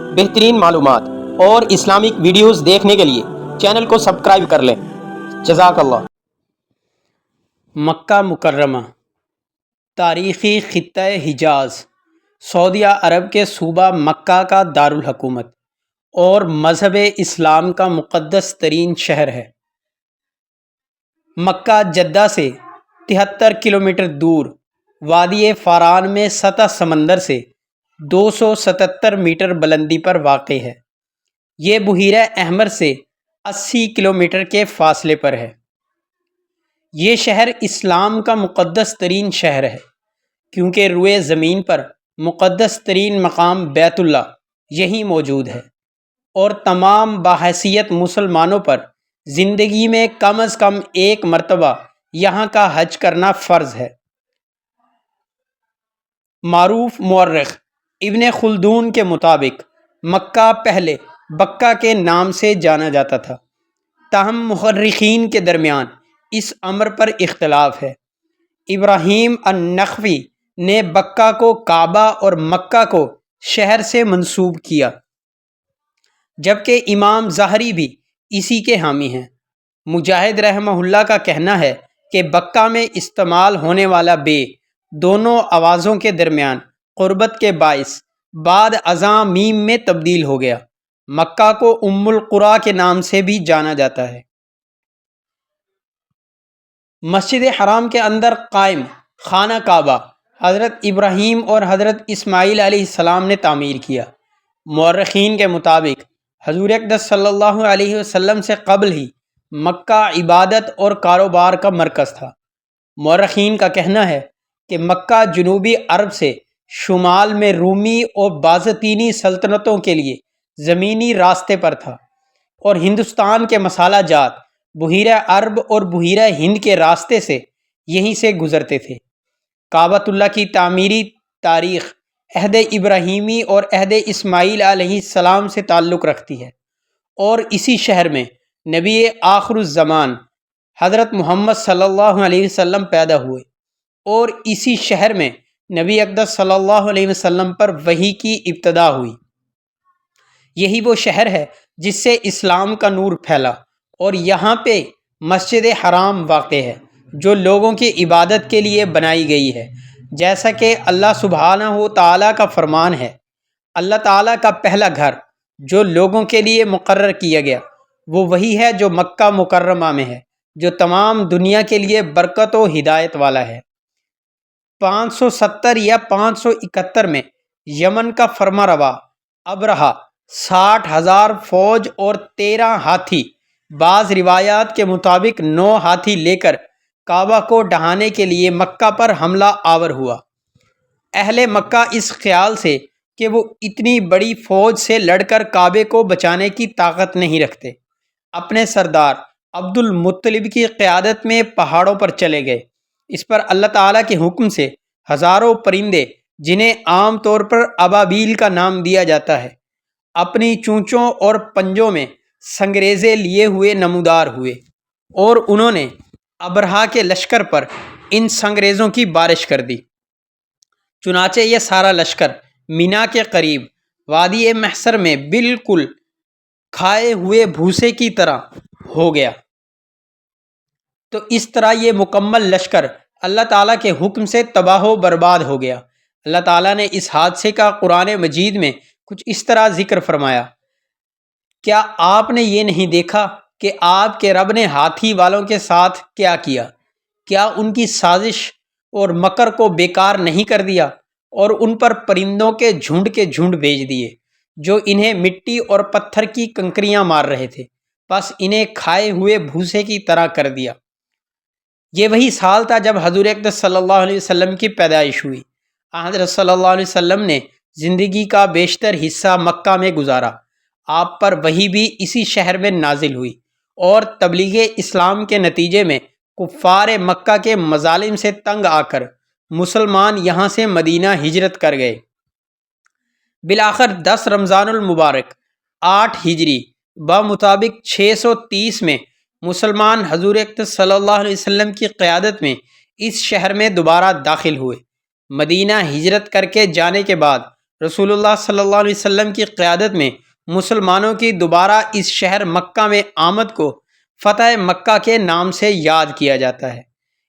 بہترین معلومات اور اسلامک ویڈیوز دیکھنے کے لیے چینل کو سبسکرائب کر لیں۔ جزاک اللہ۔ مکہ مکرمہ تاریخی خطہ حجاز، سعودیہ عرب کے صوبہ مکہ کا دارالحکومت اور مذہب اسلام کا مقدس ترین شہر ہے۔ مکہ جدہ سے 73 کلومیٹر دور وادی فاران میں سطح سمندر سے 277 میٹر بلندی پر واقع ہے۔ یہ بحیرہ احمر سے 80 کلومیٹر کے فاصلے پر ہے۔ یہ شہر اسلام کا مقدس ترین شہر ہے کیونکہ روئے زمین پر مقدس ترین مقام بیت اللہ یہیں موجود ہے، اور تمام باحیثیت مسلمانوں پر زندگی میں کم از کم ایک مرتبہ یہاں کا حج کرنا فرض ہے۔ معروف مورخ ابن خلدون کے مطابق مکہ پہلے بکہ کے نام سے جانا جاتا تھا، تاہم مورخین کے درمیان اس امر پر اختلاف ہے۔ ابراہیم النخعی نے بکہ کو کعبہ اور مکہ کو شہر سے منسوب کیا، جبکہ امام ظاہری بھی اسی کے حامی ہیں۔ مجاہد رحمہ اللہ کا کہنا ہے کہ بکہ میں استعمال ہونے والا بے دونوں آوازوں کے درمیان قربت کے باعث بعد ازاں میم میں تبدیل ہو گیا۔ مکہ کو ام القریٰ کے نام سے بھی جانا جاتا ہے۔ مسجد حرام کے اندر قائم خانہ کعبہ حضرت ابراہیم اور حضرت اسماعیل علیہ السلام نے تعمیر کیا۔ مورخین کے مطابق حضور اقدس صلی اللہ علیہ وسلم سے قبل ہی مکہ عبادت اور کاروبار کا مرکز تھا۔ مورخین کا کہنا ہے کہ مکہ جنوبی عرب سے شمال میں رومی اور بازنطینی سلطنتوں کے لیے زمینی راستے پر تھا، اور ہندوستان کے مسالہ جات بحیرہ عرب اور بحیرہ ہند کے راستے سے یہیں سے گزرتے تھے۔ کعبۃ اللہ کی تعمیری تاریخ عہد ابراہیمی اور عہد اسماعیل علیہ السلام سے تعلق رکھتی ہے، اور اسی شہر میں نبی آخر الزمان حضرت محمد صلی اللہ علیہ وسلم پیدا ہوئے، اور اسی شہر میں نبی اقدس صلی اللہ علیہ وسلم پر وحی کی ابتدا ہوئی۔ یہی وہ شہر ہے جس سے اسلام کا نور پھیلا، اور یہاں پہ مسجد حرام واقع ہے جو لوگوں کی عبادت کے لیے بنائی گئی ہے، جیسا کہ اللہ سبحانہ و تعالیٰ کا فرمان ہے۔ اللہ تعالیٰ کا پہلا گھر جو لوگوں کے لیے مقرر کیا گیا وہ وہی ہے جو مکہ مکرمہ میں ہے، جو تمام دنیا کے لیے برکت و ہدایت والا ہے۔ 570 یا 571 میں یمن کا فرما روا ابرہہ 60,000 فوج اور 13 ہاتھی، بعض روایات کے مطابق 9 ہاتھی لے کر کعبہ کو ڈھانے کے لیے مکہ پر حملہ آور ہوا۔ اہل مکہ اس خیال سے کہ وہ اتنی بڑی فوج سے لڑ کر کعبے کو بچانے کی طاقت نہیں رکھتے، اپنے سردار عبد المطلب کی قیادت میں پہاڑوں پر چلے گئے۔ اس پر اللہ تعالیٰ کے حکم سے ہزاروں پرندے، جنہیں عام طور پر ابابیل کا نام دیا جاتا ہے، اپنی چونچوں اور پنجوں میں سنگریزے لیے ہوئے نمودار ہوئے، اور انہوں نے ابرہہ کے لشکر پر ان سنگریزوں کی بارش کر دی۔ چنانچہ یہ سارا لشکر مینا کے قریب وادی محشر میں بالکل کھائے ہوئے بھوسے کی طرح ہو گیا۔ تو اس طرح یہ مکمل لشکر اللہ تعالیٰ کے حکم سے تباہ و برباد ہو گیا۔ اللہ تعالیٰ نے اس حادثے کا قرآن مجید میں کچھ اس طرح ذکر فرمایا: کیا آپ نے یہ نہیں دیکھا کہ آپ کے رب نے ہاتھی والوں کے ساتھ کیا کیا؟ کیا ان کی سازش اور مکر کو بیکار نہیں کر دیا، اور ان پر پرندوں کے جھنڈ بھیج دیے جو انہیں مٹی اور پتھر کی کنکریاں مار رہے تھے، بس انہیں کھائے ہوئے بھوسے کی طرح کر دیا۔ یہ وہی سال تھا جب حضور اقدس صلی اللہ علیہ وسلم کی پیدائش ہوئی۔ حضرت صلی اللہ علیہ وسلم نے زندگی کا بیشتر حصہ مکہ میں گزارا۔ آپ پر وحی بھی اسی شہر میں نازل ہوئی، اور تبلیغ اسلام کے نتیجے میں کفار مکہ کے مظالم سے تنگ آ کر مسلمان یہاں سے مدینہ ہجرت کر گئے۔ بالآخر 10 رمضان المبارک 8 ہجری بمطابق 630 میں مسلمان حضور اقدس صلی اللہ علیہ وسلم کی قیادت میں اس شہر میں دوبارہ داخل ہوئے۔ مدینہ ہجرت کر کے جانے کے بعد رسول اللہ صلی اللہ علیہ وسلم کی قیادت میں مسلمانوں کی دوبارہ اس شہر مکہ میں آمد کو فتح مکہ کے نام سے یاد کیا جاتا ہے۔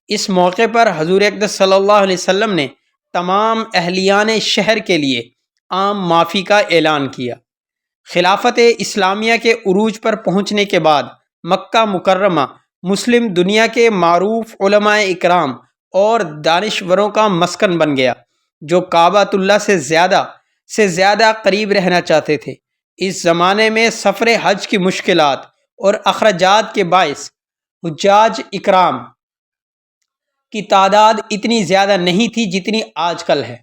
اس موقع پر حضور اقدس صلی اللہ علیہ وسلم نے تمام اہلیان شہر کے لیے عام معافی کا اعلان کیا۔ خلافت اسلامیہ کے عروج پر پہنچنے کے بعد مکہ مکرمہ مسلم دنیا کے معروف علماء اکرام اور دانشوروں کا مسکن بن گیا، جو کعبۃ اللہ سے زیادہ قریب رہنا چاہتے تھے۔ اس زمانے میں سفر حج کی مشکلات اور اخراجات کے باعث حجاج اکرام کی تعداد اتنی زیادہ نہیں تھی جتنی آج کل ہے۔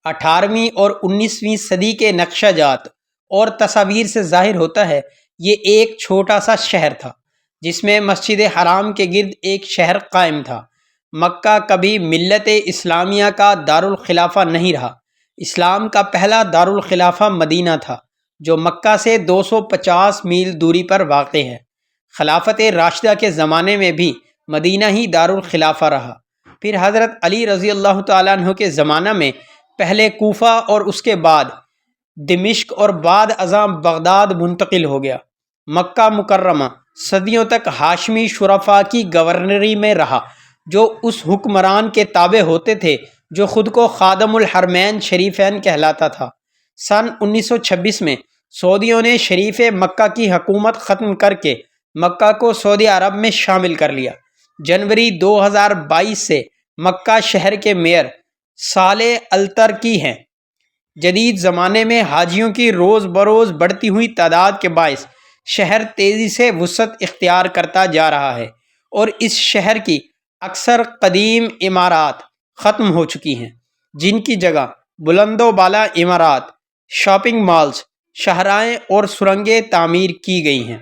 18ویں اور 19ویں صدی کے نقشہ جات اور تصاویر سے ظاہر ہوتا ہے یہ ایک چھوٹا سا شہر تھا جس میں مسجد حرام کے گرد ایک شہر قائم تھا۔ مکہ کبھی ملت اسلامیہ کا دارالخلافہ نہیں رہا۔ اسلام کا پہلا دارالخلافہ مدینہ تھا جو مکہ سے 250 میل دوری پر واقع ہے۔ خلافت راشدہ کے زمانے میں بھی مدینہ ہی دارالخلافہ رہا۔ پھر حضرت علی رضی اللہ تعالیٰ عنہ کے زمانہ میں پہلے کوفہ اور اس کے بعد دمشق اور بعد ازاں بغداد منتقل ہو گیا۔ مکہ مکرمہ صدیوں تک ہاشمی شرفاء کی گورنری میں رہا جو اس حکمران کے تابع ہوتے تھے جو خود کو خادم الحرمین شریفین کہلاتا تھا۔ سن 1926 میں سعودیوں نے شریف مکہ کی حکومت ختم کر کے مکہ کو سعودی عرب میں شامل کر لیا۔ جنوری 2022 سے مکہ شہر کے میئر صالح الترکی ہیں۔ جدید زمانے میں حاجیوں کی روز بروز بڑھتی ہوئی تعداد کے باعث شہر تیزی سے وسعت اختیار کرتا جا رہا ہے اور اس شہر کی اکثر قدیم عمارات ختم ہو چکی ہیں، جن کی جگہ بلند و بالا عمارات، شاپنگ مالز، شاہراہیں اور سرنگیں تعمیر کی گئی ہیں۔